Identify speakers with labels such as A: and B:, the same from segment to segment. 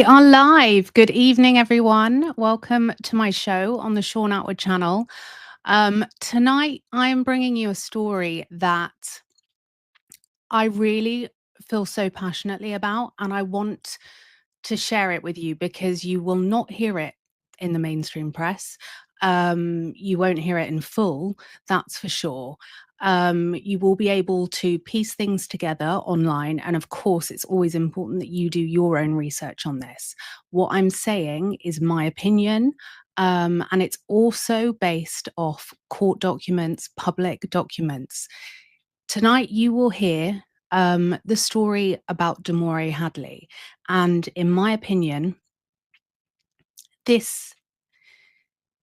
A: We are live. Good evening, everyone. Welcome to my show on the Shaun Attwood channel. Tonight, I'm bringing you a story that I really feel so passionately about, and I want to share it with you because you will not hear it in the mainstream press. You won't hear it in full, that's for sure. You will be able to piece things together online. And of course, it's always important that you do your own research on this. What I'm saying is my opinion. And it's also based off court documents, public documents. Tonight, you will hear the story about Damore Hadley. And in my opinion, this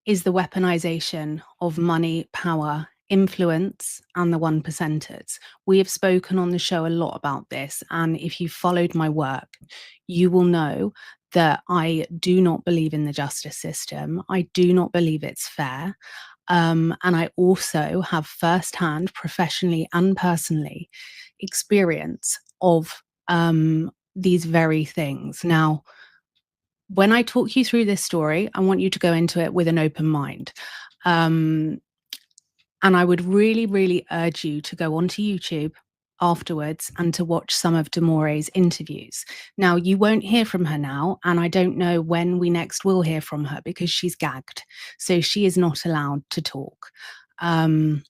A: is the weaponization of money, power, influence, and the one percenters. We have spoken on the show a lot about this. And if you followed my work, you will know that I do not believe in the justice system. I do not believe it's fair. And I also have firsthand, professionally and personally, experience of these very things. Now, when I talk you through this story, I want you to go into it with an open mind. And I would really, really urge you to go onto YouTube afterwards and to watch some of Damore's interviews. Now, you won't hear from her now, and I don't know when we next will hear from her because she's gagged. So she is not allowed to talk. I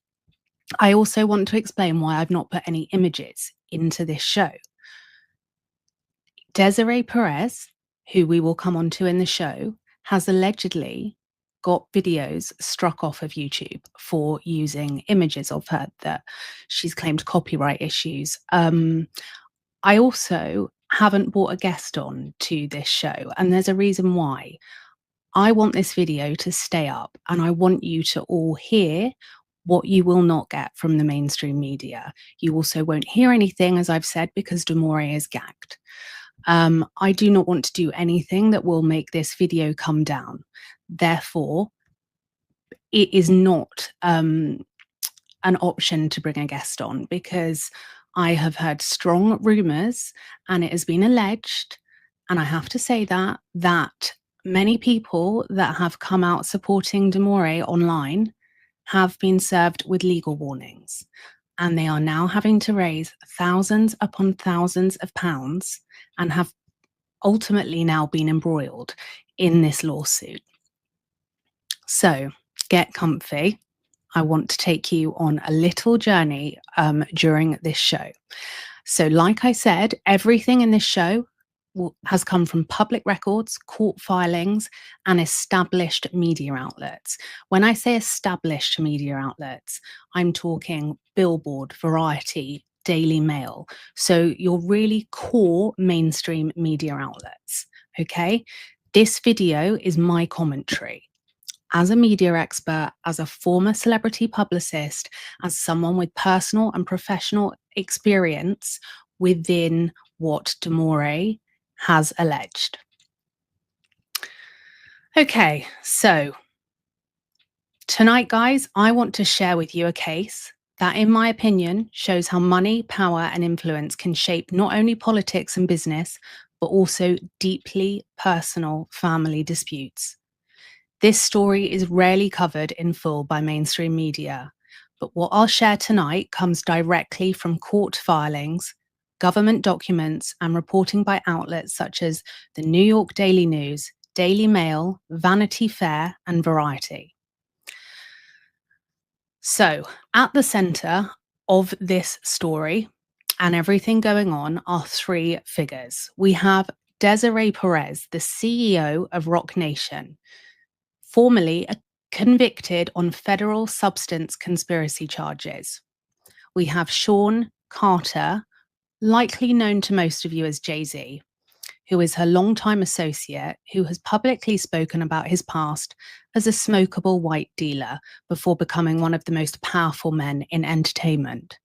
A: also want to explain why I've not put any images into this show. Desiree Perez, who we will come on to in the show, has allegedly got videos struck off of YouTube for using images of her that she's claimed copyright issues. I also haven't brought a guest on to this show, and there's a reason why. I want this video to stay up, and I want you to all hear what you will not get from the mainstream media. You also won't hear anything, as I've said, because Damore is gagged. I do not want to do anything that will make this video come down. Therefore, it is not an option to bring a guest on because I have heard strong rumors and it has been alleged, and I have to say that many people that have come out supporting Damore online have been served with legal warnings, and they are now having to raise thousands upon thousands of pounds and have ultimately now been embroiled in this lawsuit. So get comfy. I want to take you on a little journey during this show. So like I said, everything in this show has come from public records, court filings, and established media outlets. When I say established media outlets, I'm talking Billboard, Variety, Daily Mail. So your really core mainstream media outlets, okay? This video is my commentary. As a media expert, as a former celebrity publicist, as someone with personal and professional experience within what Damore has alleged. Okay, so tonight, guys, I want to share with you a case that, in my opinion, shows how money, power, and influence can shape not only politics and business, but also deeply personal family disputes. This story is rarely covered in full by mainstream media, but what I'll share tonight comes directly from court filings, government documents, and reporting by outlets such as the New York Daily News, Daily Mail, Vanity Fair, and Variety. So, at the center of this story and everything going on are three figures. We have Desiree Perez, the CEO of ROC Nation, formerly convicted on federal substance conspiracy charges. We have Shaun Carter, likely known to most of you as Jay-Z, who is her longtime associate, who has publicly spoken about his past as a smokable white dealer before becoming one of the most powerful men in entertainment.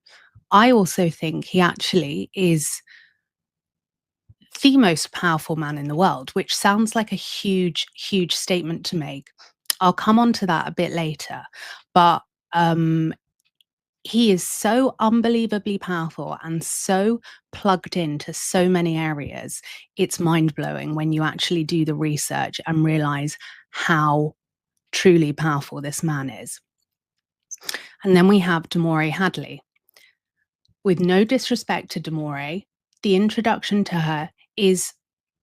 A: I also think he actually is the most powerful man in the world, which sounds like a huge, huge statement to make. I'll come on to that a bit later. But he is so unbelievably powerful and so plugged into so many areas. It's mind-blowing when you actually do the research and realize how truly powerful this man is. And then we have Damore Hadley. With no disrespect to Damore, the introduction to her is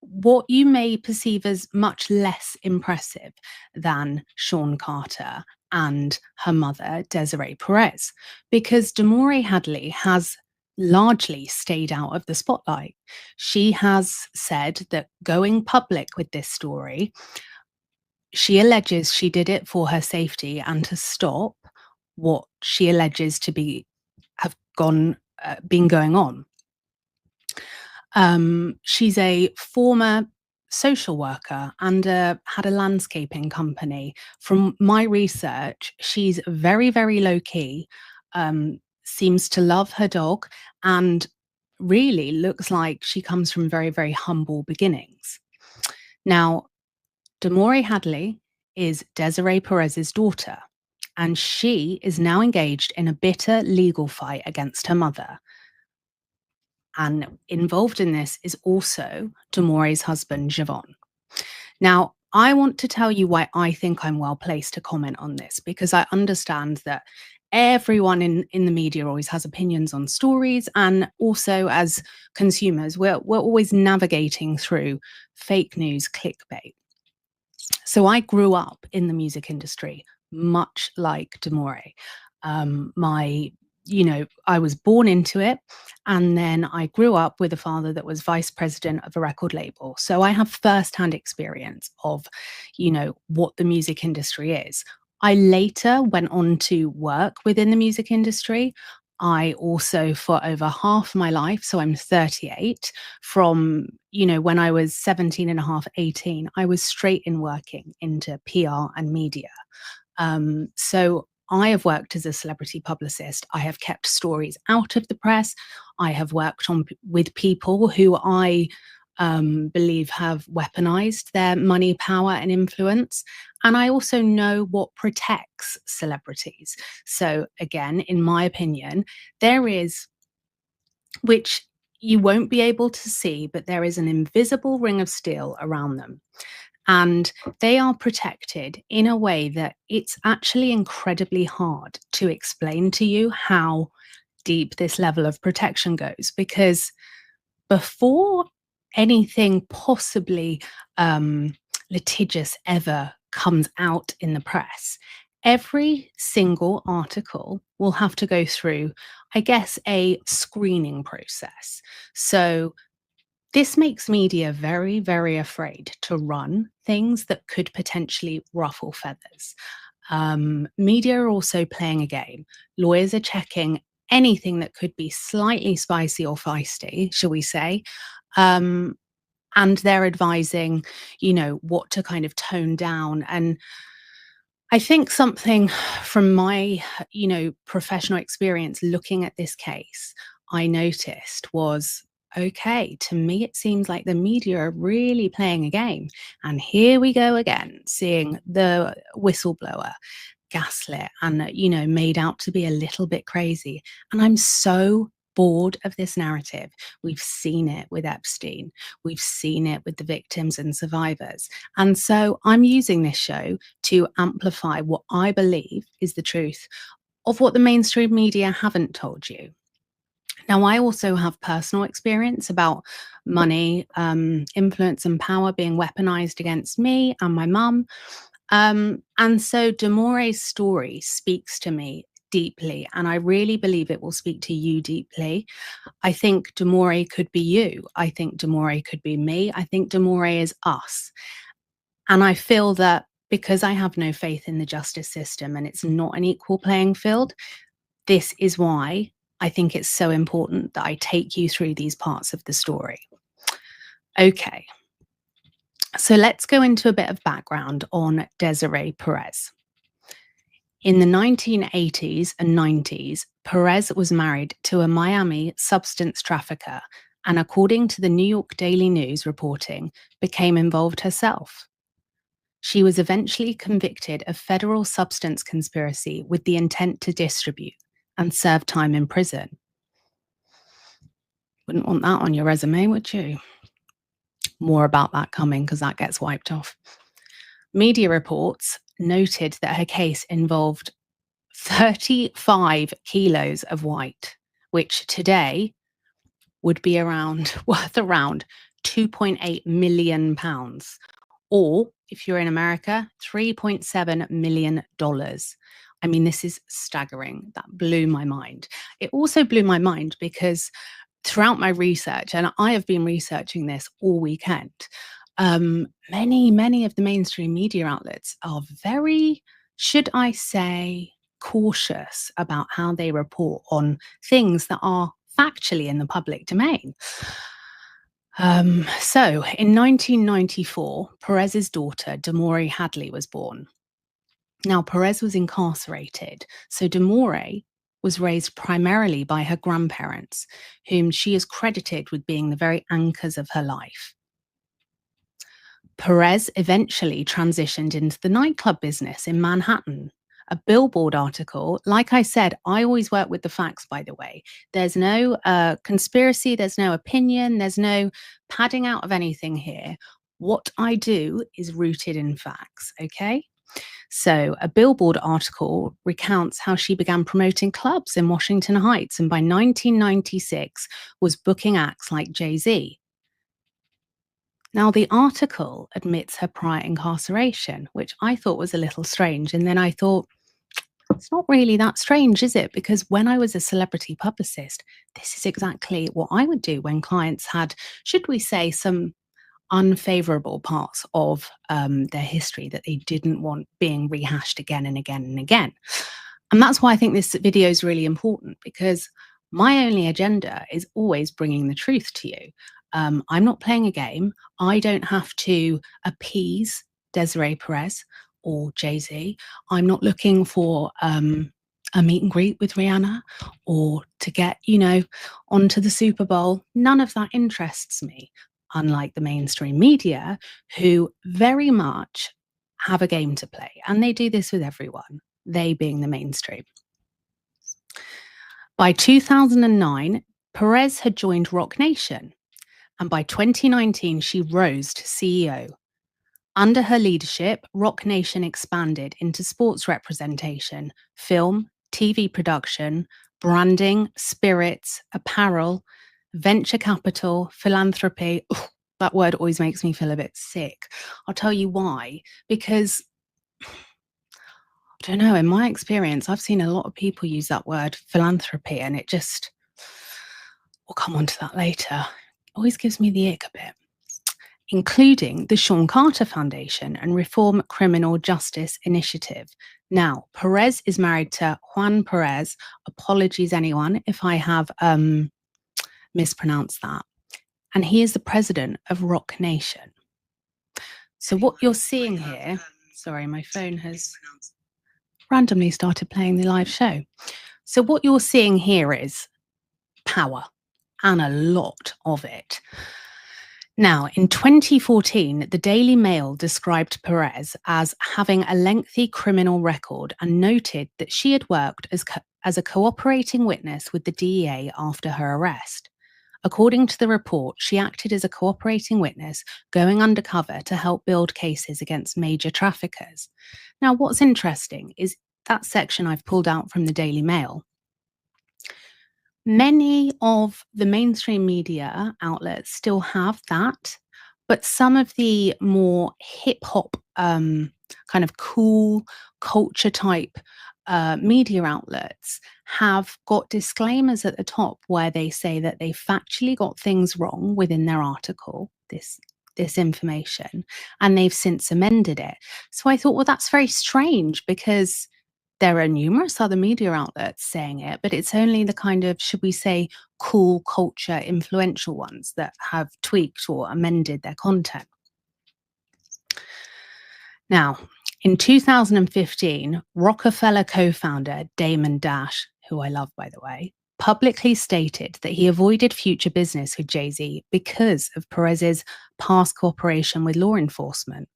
A: what you may perceive as much less impressive than Shaun Carter and her mother, Desiree Perez, because Damore Hadley has largely stayed out of the spotlight. She has said that going public with this story, she alleges she did it for her safety and to stop what she alleges to have been going on. She's a former social worker and had a landscaping company. From my research, she's very, very low key, seems to love her dog, and really looks like she comes from very, very humble beginnings. Now, Damore Hadley is Desiree Perez's daughter, and she is now engaged in a bitter legal fight against her mother. And involved in this is also Damore's husband, Javon. Now, I want to tell you why I think I'm well placed to comment on this, because I understand that everyone in the media always has opinions on stories. And also as consumers, we're always navigating through fake news, clickbait. So I grew up in the music industry, much like Damore. I was born into it, and then I grew up with a father that was vice president of a record label. So I have firsthand experience of, what the music industry is. I later went on to work within the music industry. I also, for over half my life, so I'm 38, from, when I was 17 and a half, 18, I was straight in working into PR and media. So I have worked as a celebrity publicist. I have kept stories out of the press. I have worked with people who I believe have weaponized their money, power, and influence. And I also know what protects celebrities. So again, in my opinion, there is, which you won't be able to see, but there is an invisible ring of steel around them. And they are protected in a way that it's actually incredibly hard to explain to you how deep this level of protection goes. Because before anything possibly litigious ever comes out in the press, every single article will have to go through, I guess, a screening process. So this makes media very, very afraid to run things that could potentially ruffle feathers. Media are also playing a game. Lawyers are checking anything that could be slightly spicy or feisty, shall we say. And they're advising, what to kind of tone down. And I think something from my, professional experience looking at this case, I noticed was, okay, to me, it seems like the media are really playing a game. And here we go again, seeing the whistleblower gaslit and, made out to be a little bit crazy. And I'm so bored of this narrative. We've seen it with Epstein. We've seen it with the victims and survivors. And so I'm using this show to amplify what I believe is the truth of what the mainstream media haven't told you. Now, I also have personal experience about money, influence, and power being weaponized against me and my mum. And so Damore's story speaks to me deeply, and I really believe it will speak to you deeply. I think Damore could be you. I think Damore could be me. I think Damore is us. And I feel that because I have no faith in the justice system and it's not an equal playing field, this is why I think it's so important that I take you through these parts of the story. Okay, so let's go into a bit of background on Desiree Perez. In the 1980s and 90s, Perez was married to a Miami substance trafficker and, according to the New York Daily News reporting, became involved herself. She was eventually convicted of federal substance conspiracy with the intent to distribute and served time in prison. Wouldn't want that on your resume, would you? More about that coming because that gets wiped off. Media reports noted that her case involved 35 kilos of white, which today would be worth around 2.8 million pounds, or if you're in America, $3.7 million. I mean, this is staggering. That blew my mind. It also blew my mind because throughout my research, and I have been researching this all weekend, many of the mainstream media outlets are very, should I say, cautious about how they report on things that are factually in the public domain. So in 1994, Perez's daughter, Damore Hadley, was born. Now, Perez was incarcerated, so Damore was raised primarily by her grandparents, whom she is credited with being the very anchors of her life. Perez eventually transitioned into the nightclub business in Manhattan. A Billboard article, like I said, I always work with the facts, by the way. There's no conspiracy, there's no opinion, there's no padding out of anything here. What I do is rooted in facts, okay? So, a Billboard article recounts how she began promoting clubs in Washington Heights and by 1996 was booking acts like Jay-Z. Now, the article admits her prior incarceration, which I thought was a little strange. And then I thought, it's not really that strange, is it? Because when I was a celebrity publicist, this is exactly what I would do when clients had, should we say, some unfavorable parts of their history that they didn't want being rehashed again and again and again. And that's why I think this video is really important, because my only agenda is always bringing the truth to you. I'm not playing a game. I don't have to appease Desiree Perez or Jay-Z. I'm not looking for a meet and greet with Rihanna or to get, onto the Super Bowl. None of that interests me. Unlike the mainstream media, who very much have a game to play. And they do this with everyone, they being the mainstream. By 2009, Perez had joined ROC Nation. And by 2019, she rose to CEO. Under her leadership, ROC Nation expanded into sports representation, film, TV production, branding, spirits, apparel, venture capital, philanthropy. Ugh, that word always makes me feel a bit sick. I'll tell you why. Because, I don't know, in my experience, I've seen a lot of people use that word philanthropy and it just, we'll come on to that later, always gives me the ick a bit. Including the Shaun Carter Foundation and Reform Criminal Justice Initiative. Now, Perez is married to Juan Perez. Apologies, anyone, if I have mispronounced that. And he is the president of ROC Nation. So what you're seeing here, sorry, my phone has randomly started playing the live show. So what you're seeing here is power, and a lot of it. Now, in 2014, the Daily Mail described Perez as having a lengthy criminal record and noted that she had worked as a cooperating witness with the DEA after her arrest. According to the report, she acted as a cooperating witness, going undercover to help build cases against major traffickers. Now, what's interesting is that section I've pulled out from the Daily Mail. Many of the mainstream media outlets still have that, but some of the more hip-hop, kind of cool culture type media outlets have got disclaimers at the top where they say that they factually got things wrong within their article, this information, and they've since amended it. So I thought, well, that's very strange because there are numerous other media outlets saying it, but it's only the kind of, should we say, cool culture influential ones that have tweaked or amended their content. Now, in 2015, Rockefeller co-founder Damon Dash, who I love, by the way, publicly stated that he avoided future business with Jay-Z because of Perez's past cooperation with law enforcement.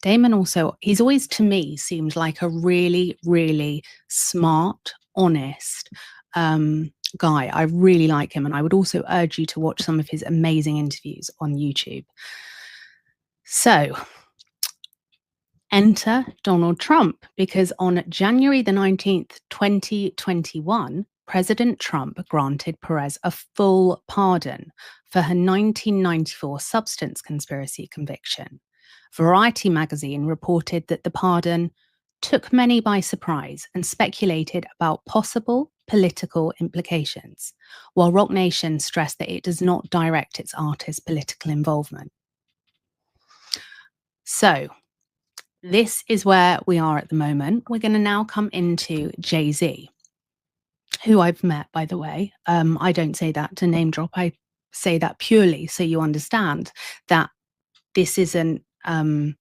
A: Damon also, he's always to me seemed like a really, really smart, honest guy. I really like him, and I would also urge you to watch some of his amazing interviews on YouTube. So, enter Donald Trump, because on January the 19th, 2021, President Trump granted Perez a full pardon for her 1994 substance conspiracy conviction. Variety magazine reported that the pardon took many by surprise and speculated about possible political implications, while Rock Nation stressed that it does not direct its artists' political involvement. So, this is where we are at the moment. We're going to now come into Jay-Z, who I've met, by the way. I don't say that to name drop. I say that purely so you understand that this isn't, I'm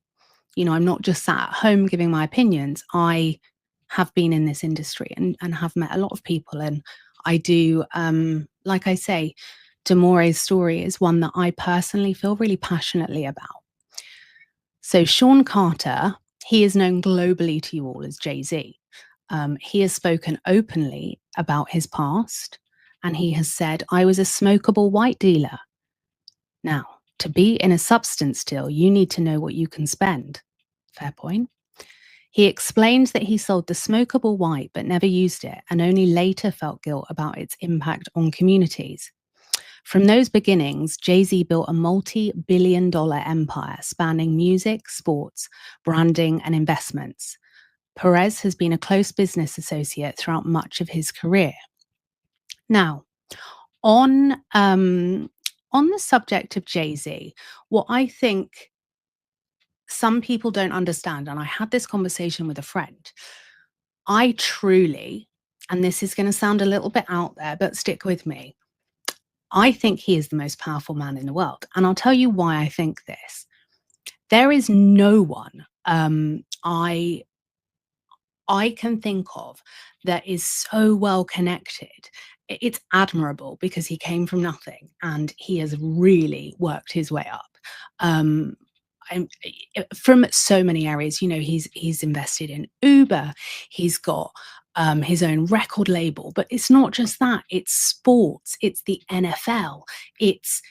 A: not just sat at home giving my opinions. I have been in this industry and have met a lot of people. And I do, like I say, Damore's story is one that I personally feel really passionately about. So Sean Carter, he is known globally to you all as Jay-Z. He has spoken openly about his past, and he has said, "I was a smokable white dealer." Now, to be in a substance deal, you need to know what you can spend. Fair point. He explained that he sold the smokable white but never used it, and only later felt guilt about its impact on communities. From those beginnings, Jay-Z built a multi-billion-dollar empire spanning music, sports, branding, and investments. Perez has been a close business associate throughout much of his career. Now, on the subject of Jay-Z, what I think some people don't understand, and I had this conversation with a friend, I truly, and this is going to sound a little bit out there, but stick with me, I think he is the most powerful man in the world. And I'll tell you why I think this. There is no one I can think of that is so well connected. It's admirable because he came from nothing and he has really worked his way up. From so many areas, he's invested in Uber, he's got his own record label, but it's not just that, it's sports, it's the NFL, it's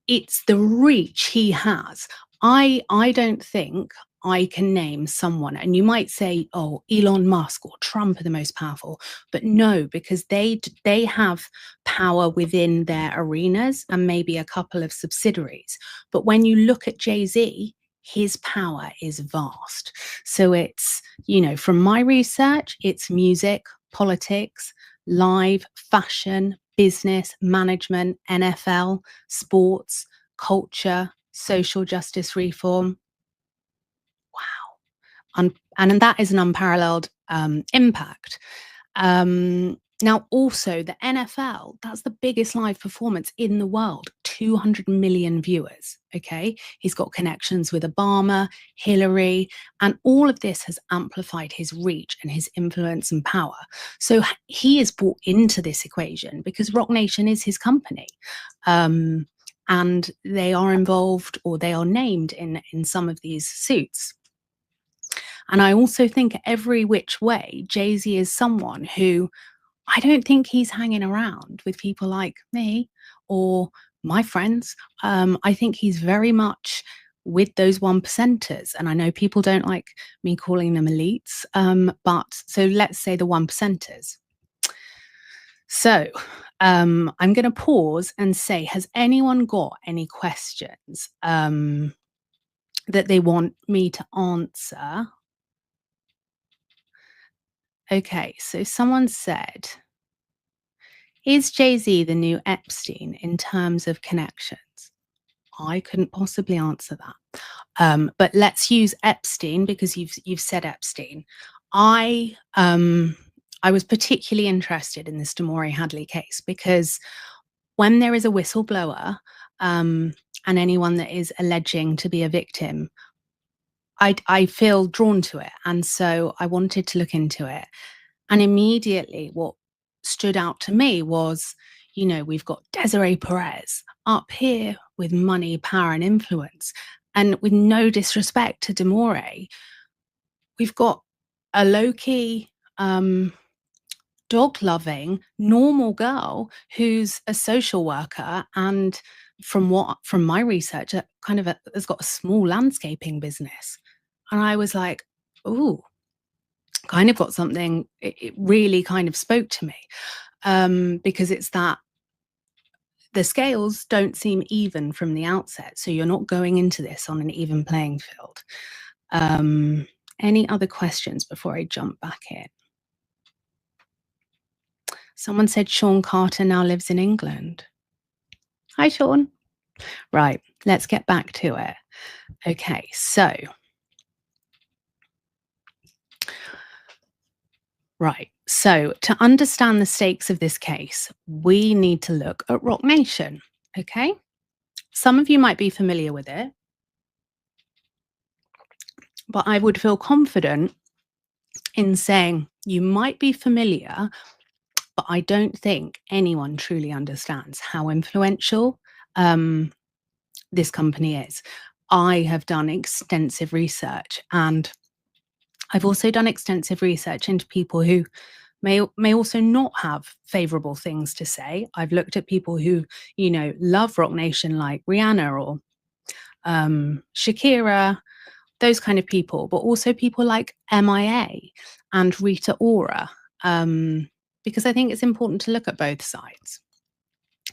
A: the reach he has. I don't think I can name someone, and you might say, oh, Elon Musk or Trump are the most powerful, but no, because they have power within their arenas and maybe a couple of subsidiaries. But when you look at Jay-Z, his power is vast. So it's, from my research, it's music, politics, live, fashion, business, management, NFL, sports, culture, social justice reform. Wow. And that is an unparalleled impact. Now, also the NFL, that's the biggest live performance in the world, 200 million viewers, okay? He's got connections with Obama, Hillary, and all of this has amplified his reach and his influence and power. So he is brought into this equation because Rock Nation is his company. And they are involved, or they are named in some of these suits. And I also think every which way, Jay-Z is someone who, I don't think he's hanging around with people like me or my friends. I think he's very much with those 1%ers. And I know people don't like me calling them elites, but so let's say the 1%ers. So I'm going to pause and say, has anyone got any questions that they want me to answer? Okay, so someone said, is Jay-Z the new Epstein in terms of connections? I couldn't possibly answer that. But let's use Epstein because you've said Epstein. I was particularly interested in this Damore Hadley case because when there is a whistleblower and anyone that is alleging to be a victim, I feel drawn to it. And so I wanted to look into it. And immediately what stood out to me was, we've got Desiree Perez up here with money, power, and influence. And with no disrespect to Damore, we've got a low-key dog-loving, normal girl who's a social worker, and from my research, has got a small landscaping business. And I was like, "Ooh, kind of got something." It really kind of spoke to me, because it's that the scales don't seem even from the outset, so you're not going into this on an even playing field. Any other questions before I jump back in? Someone said Sean Carter now lives in England. Hi, Sean. Right, let's get back to it. Okay, so to understand the stakes of this case, we need to look at Rock Nation. Okay, some of you might be familiar with it, but I would feel confident in saying you might be familiar, but I don't think anyone truly understands how influential this company is. I have done extensive research, and I've also done extensive research into people who may also not have favorable things to say. I've looked at people who, love Rock Nation, like Rihanna or Shakira, those kind of people, but also people like MIA and Rita Ora, because I think it's important to look at both sides.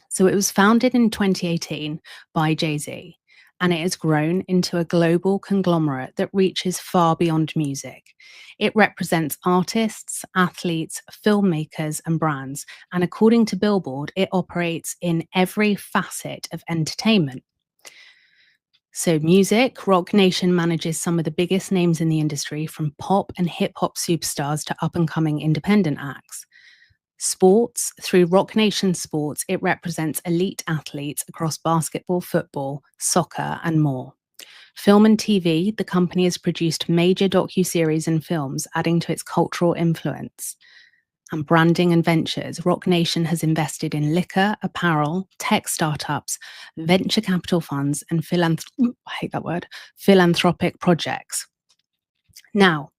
A: So it was founded in 2018 by Jay-Z, and it has grown into a global conglomerate that reaches far beyond music. It represents artists, athletes, filmmakers, and brands, and according to Billboard, it operates in every facet of entertainment. So music, Rock Nation manages some of the biggest names in the industry, from pop and hip hop superstars to up-and-coming independent acts. Sports, through Rock Nation Sports, it represents elite athletes across basketball, football, soccer, and more. Film and TV, the company has produced major docuseries and films, adding to its cultural influence. And branding and ventures, Rock Nation has invested in liquor, apparel, tech startups, venture capital funds, and philanthropic projects. Now,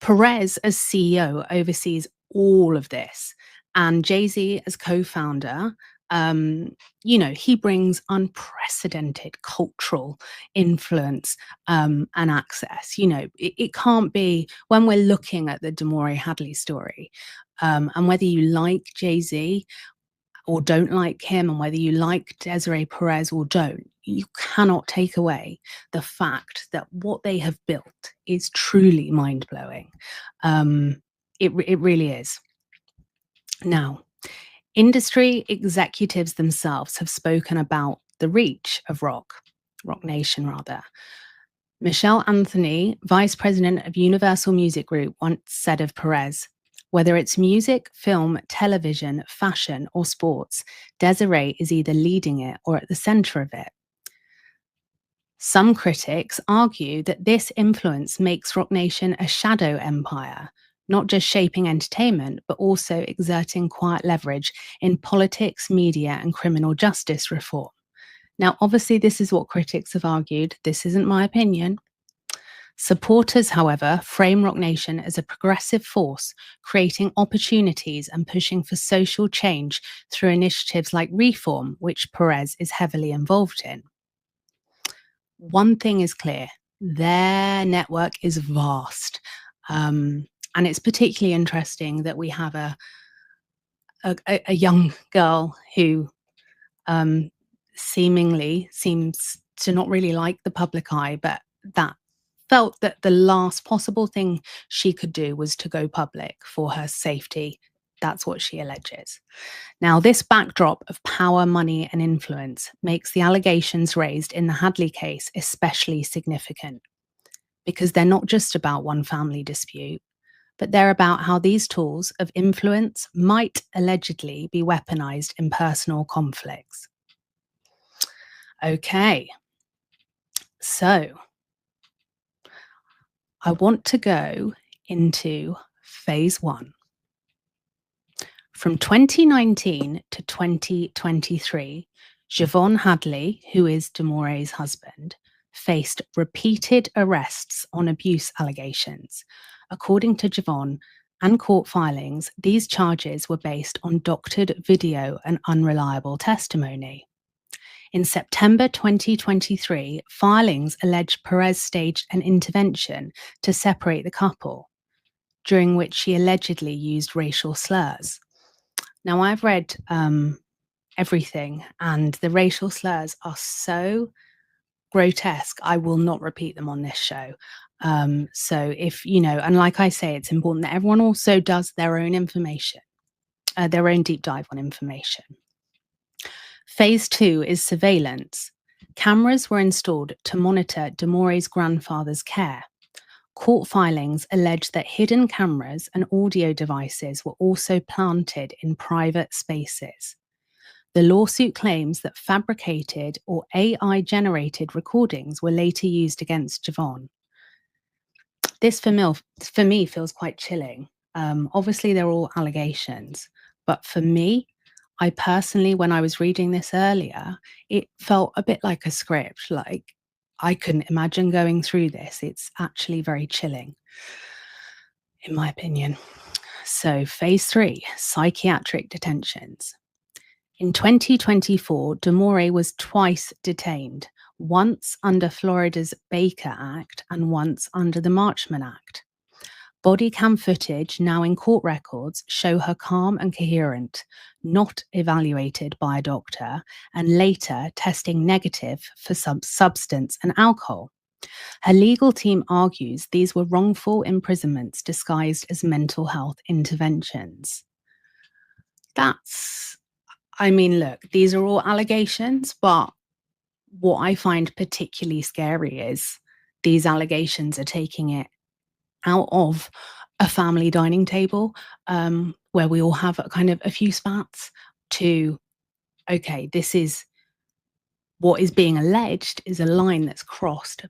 A: Perez, as CEO, oversees all of this, and Jay-Z, as co-founder, he brings unprecedented cultural influence and access. It can't be, when we're looking at the Damore Hadley story, and whether you like Jay-Z or don't like him, and whether you like Desiree Perez or don't, you cannot take away the fact that what they have built is truly mind-blowing. It really is. Now, industry executives themselves have spoken about the reach of Rock Nation rather. Michelle Anthony, vice president of Universal Music Group, once said of Perez, "Whether it's music, film, television, fashion, or sports, Desiree is either leading it or at the center of it." Some critics argue that this influence makes Rock Nation a shadow empire, not just shaping entertainment, but also exerting quiet leverage in politics, media, and criminal justice reform. Now, obviously, this is what critics have argued. This isn't my opinion. Supporters, however, frame Rock Nation as a progressive force, creating opportunities and pushing for social change through initiatives like Reform, which Perez is heavily involved in. One thing is clear: their network is vast. And it's particularly interesting that we have a young girl who seemingly seems to not really like the public eye, but that felt that the last possible thing she could do was to go public for her safety. That's what she alleges. Now, this backdrop of power, money, and influence makes the allegations raised in the Hadley case especially significant, because they're not just about one family dispute, but they're about how these tools of influence might allegedly be weaponized in personal conflicts. Okay, so I want to go into phase one. From 2019 to 2023, Javon Hadley, who is Damore's husband, faced repeated arrests on abuse allegations. According to Javon, and court filings, these charges were based on doctored video and unreliable testimony. In September 2023, filings alleged Perez staged an intervention to separate the couple, during which she allegedly used racial slurs. Now, I've read everything, and the racial slurs are so grotesque, I will not repeat them on this show. So if, and like I say, it's important that everyone also does their own information, their own deep dive on information. Phase 2 is surveillance. Cameras were installed to monitor Demore's grandfather's care. Court filings allege that hidden cameras and audio devices were also planted in private spaces. The lawsuit claims that fabricated or AI-generated recordings were later used against Javon. This, for me, feels quite chilling. Obviously, they're all allegations, but for me, I personally, when I was reading this earlier, it felt a bit like a script. Like, I couldn't imagine going through this. It's actually very chilling, in my opinion. So, phase 3, psychiatric detentions. In 2024, Demore was twice detained, once under Florida's Baker Act and once under the Marchman Act. Body cam footage, now in court records, show her calm and coherent, not evaluated by a doctor, and later testing negative for substance and alcohol. Her legal team argues these were wrongful imprisonments disguised as mental health interventions. Look, these are all allegations, but what I find particularly scary is these allegations are taking it out of a family dining table where we all have a few spats to, okay, this is what is being alleged is a line that's crossed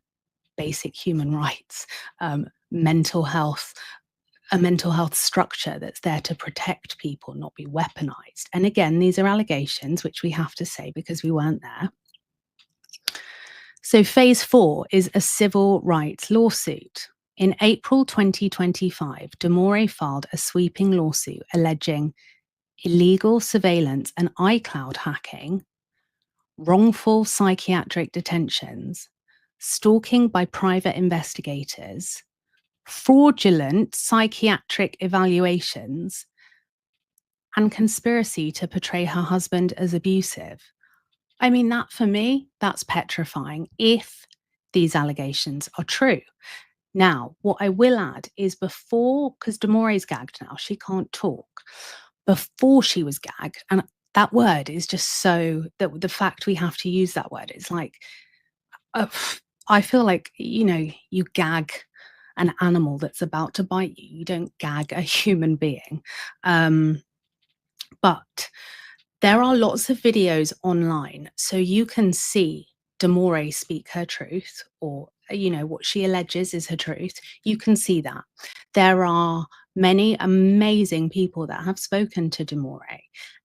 A: basic human rights, mental health, a mental health structure that's there to protect people, not be weaponized. And again, these are allegations, which we have to say because we weren't there. So phase 4 is a civil rights lawsuit. In April 2025, Demore filed a sweeping lawsuit alleging illegal surveillance and iCloud hacking, wrongful psychiatric detentions, stalking by private investigators, fraudulent psychiatric evaluations, and conspiracy to portray her husband as abusive. I mean, that for me, that's petrifying if these allegations are true. Now, what I will add is before, because Demore's gagged now, she can't talk. Before she was gagged, and that word is just so, that the fact we have to use that word, it's like, I feel like, you gag an animal that's about to bite you. You don't gag a human being. But there are lots of videos online, so you can see Demore speak her truth, or what she alleges is her truth. You can see that. There are many amazing people that have spoken to Demore,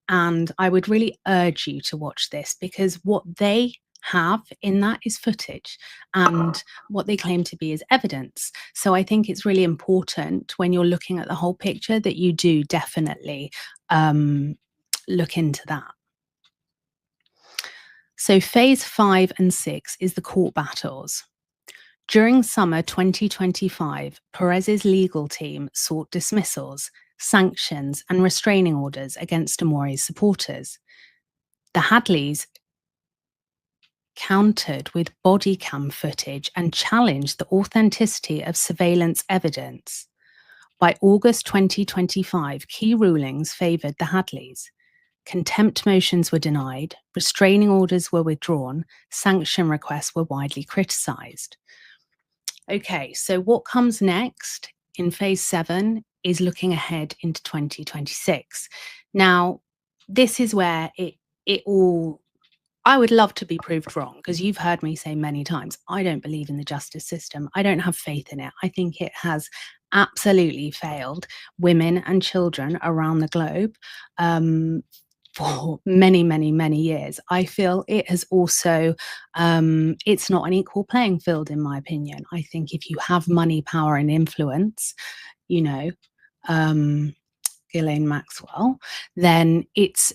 A: and I would really urge you to watch this because what they have in that is footage and what they claim to be is evidence. So I think it's really important when you're looking at the whole picture that you do definitely look into that. So phase 5 and 6 is the court battles. During summer 2025, Perez's legal team sought dismissals, sanctions, and restraining orders against Demore's supporters. The Hadleys countered with body cam footage and challenged the authenticity of surveillance evidence. By August 2025, key rulings favoured the Hadleys. Contempt motions were denied, restraining orders were withdrawn, sanction requests were widely criticised. Okay, so what comes next in phase 7 is looking ahead into 2026. Now, this is where it all, I would love to be proved wrong because you've heard me say many times, I don't believe in the justice system. I don't have faith in it. I think it has absolutely failed women and children around the globe for many, many, many years. I feel it has also, it's not an equal playing field, in my opinion. I think if you have money, power, and influence, Ghislaine Maxwell, then it's